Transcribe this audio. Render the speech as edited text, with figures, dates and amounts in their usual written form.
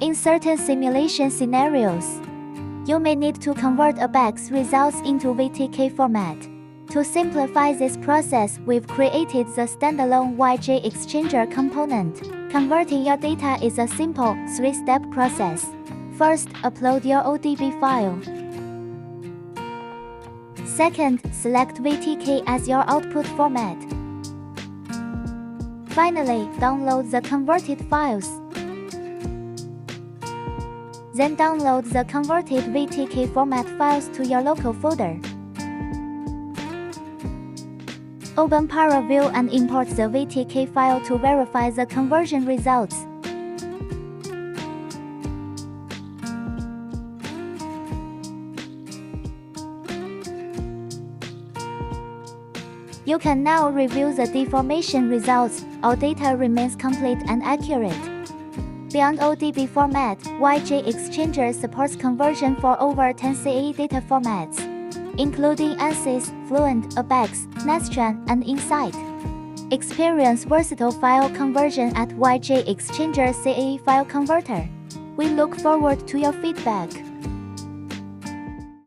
In certain simulation scenarios, you may need to convert Abaqus results into VTK format. To simplify this process, we've created the standalone YJExchanger component. Converting your data is a simple, three-step process. First, upload your ODB file. Second, select VTK as your output format. Finally, download the converted files. Then download the converted VTK format files to your local folder. Open ParaView and import the VTK file to verify the conversion results. You can now review the deformation results. All data remains complete and accurate. Beyond ODB format, YJExchanger supports conversion for over 10 CAE data formats, including Ansys, Fluent, Abaqus, Nastran, and Ensight. Experience versatile file conversion at YJExchanger CAE File Converter. We look forward to your feedback.